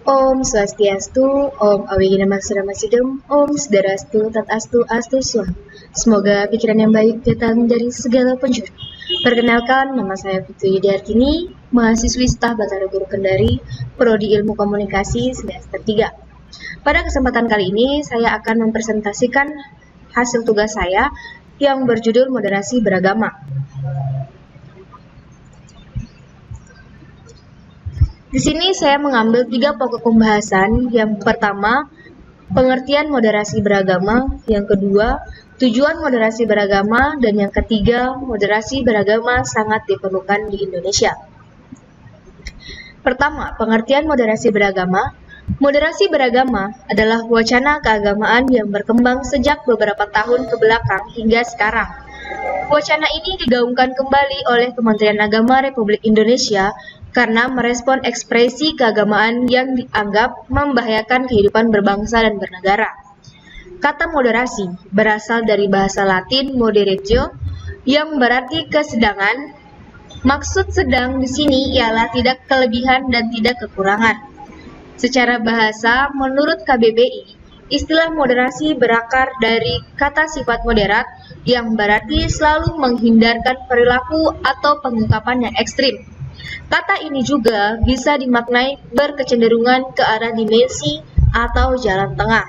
Om Swastiastu, Om Awiginamasuramasudam, Om Sidarastu, Tatastu, Astu Swam. Semoga pikiran yang baik datang dari segala penjuru. Perkenalkan, nama saya Fitri Yudiartini, mahasiswi staf Batara Guru Kendari, Prodi Ilmu Komunikasi semester 3. Pada kesempatan kali ini, saya akan mempresentasikan hasil tugas saya yang berjudul Moderasi Beragama. Di sini saya mengambil 3 pokok pembahasan. Yang pertama, pengertian moderasi beragama. Yang kedua, tujuan moderasi beragama. Dan yang ketiga, moderasi beragama sangat diperlukan di Indonesia. Pertama, pengertian moderasi beragama. Moderasi beragama adalah wacana keagamaan yang berkembang sejak beberapa tahun ke belakang hingga sekarang. Wacana ini digaungkan kembali oleh Kementerian Agama Republik Indonesia karena merespon ekspresi keagamaan yang dianggap membahayakan kehidupan berbangsa dan bernegara. Kata moderasi berasal dari bahasa Latin moderatio yang berarti kesedangan. Maksud sedang di sini ialah tidak kelebihan dan tidak kekurangan. Secara bahasa, menurut KBBI, istilah moderasi berakar dari kata sifat moderat yang berarti selalu menghindarkan perilaku atau pengungkapan yang ekstrim. Kata ini juga bisa dimaknai berkecenderungan ke arah dimensi atau jalan tengah.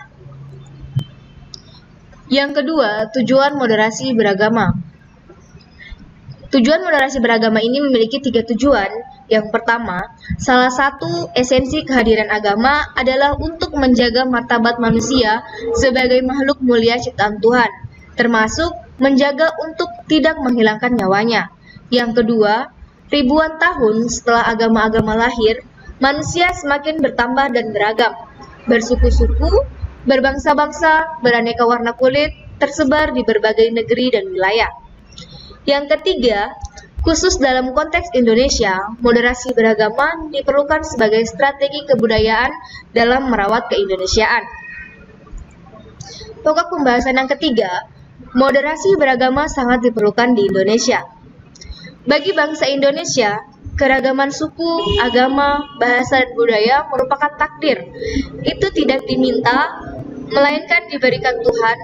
Yang kedua, tujuan moderasi beragama. Tujuan moderasi beragama ini memiliki 3 tujuan. Yang pertama, salah satu esensi kehadiran agama adalah untuk menjaga martabat manusia sebagai makhluk mulia ciptaan Tuhan, termasuk menjaga untuk tidak menghilangkan nyawanya. Yang kedua, ribuan tahun setelah agama-agama lahir, manusia semakin bertambah dan beragam, bersuku-suku, berbangsa-bangsa, beraneka warna kulit, tersebar di berbagai negeri dan wilayah. Yang ketiga, khusus dalam konteks Indonesia, moderasi beragama diperlukan sebagai strategi kebudayaan dalam merawat keindonesiaan. Pokok pembahasan yang ketiga, moderasi beragama sangat diperlukan di Indonesia. Bagi bangsa Indonesia, keragaman suku, agama, bahasa, dan budaya merupakan takdir. Itu tidak diminta, melainkan diberikan Tuhan,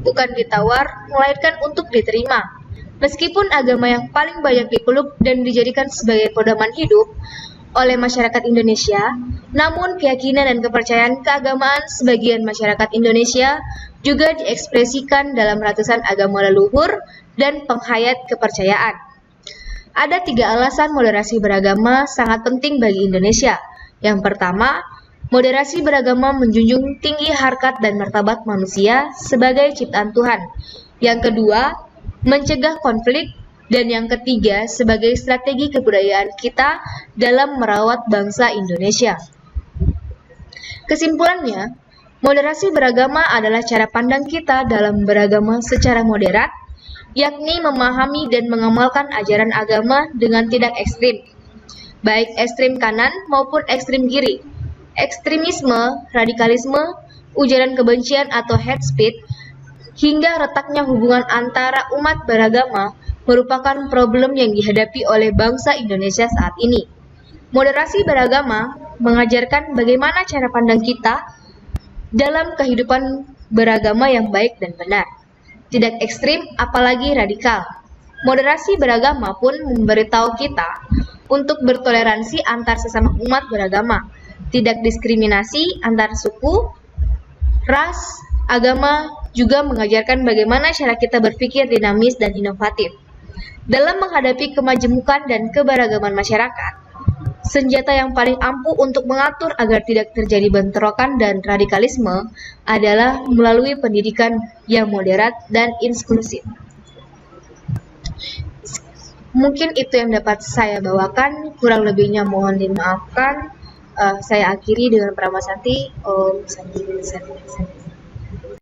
bukan ditawar, melainkan untuk diterima. Meskipun agama yang paling banyak dipeluk dan dijadikan sebagai pedoman hidup oleh masyarakat Indonesia, namun keyakinan dan kepercayaan keagamaan sebagian masyarakat Indonesia juga diekspresikan dalam ratusan agama leluhur dan penghayat kepercayaan. Ada 3 alasan moderasi beragama sangat penting bagi Indonesia. Yang pertama, moderasi beragama menjunjung tinggi harkat dan martabat manusia sebagai ciptaan Tuhan. Yang kedua, mencegah konflik. Dan yang ketiga, sebagai strategi kebudayaan kita dalam merawat bangsa Indonesia. Kesimpulannya, moderasi beragama adalah cara pandang kita dalam beragama secara moderat, yakni memahami dan mengamalkan ajaran agama dengan tidak ekstrim, baik ekstrim kanan maupun ekstrim kiri. Ekstremisme, radikalisme, ujaran kebencian atau hate speech, hingga retaknya hubungan antara umat beragama merupakan problem yang dihadapi oleh bangsa Indonesia saat ini. Moderasi beragama mengajarkan bagaimana cara pandang kita dalam kehidupan beragama yang baik dan benar. Tidak ekstrim, apalagi radikal. Moderasi beragama pun memberitahu kita untuk bertoleransi antar sesama umat beragama, tidak diskriminasi antar suku, ras, agama, juga mengajarkan bagaimana cara kita berpikir dinamis dan inovatif. Dalam menghadapi kemajemukan dan keberagaman masyarakat, senjata yang paling ampuh untuk mengatur agar tidak terjadi bentrokan dan radikalisme adalah melalui pendidikan yang moderat dan inklusif. Mungkin itu yang dapat saya bawakan, kurang lebihnya mohon dimaafkan. Saya akhiri dengan Pramasanti. Om Santi.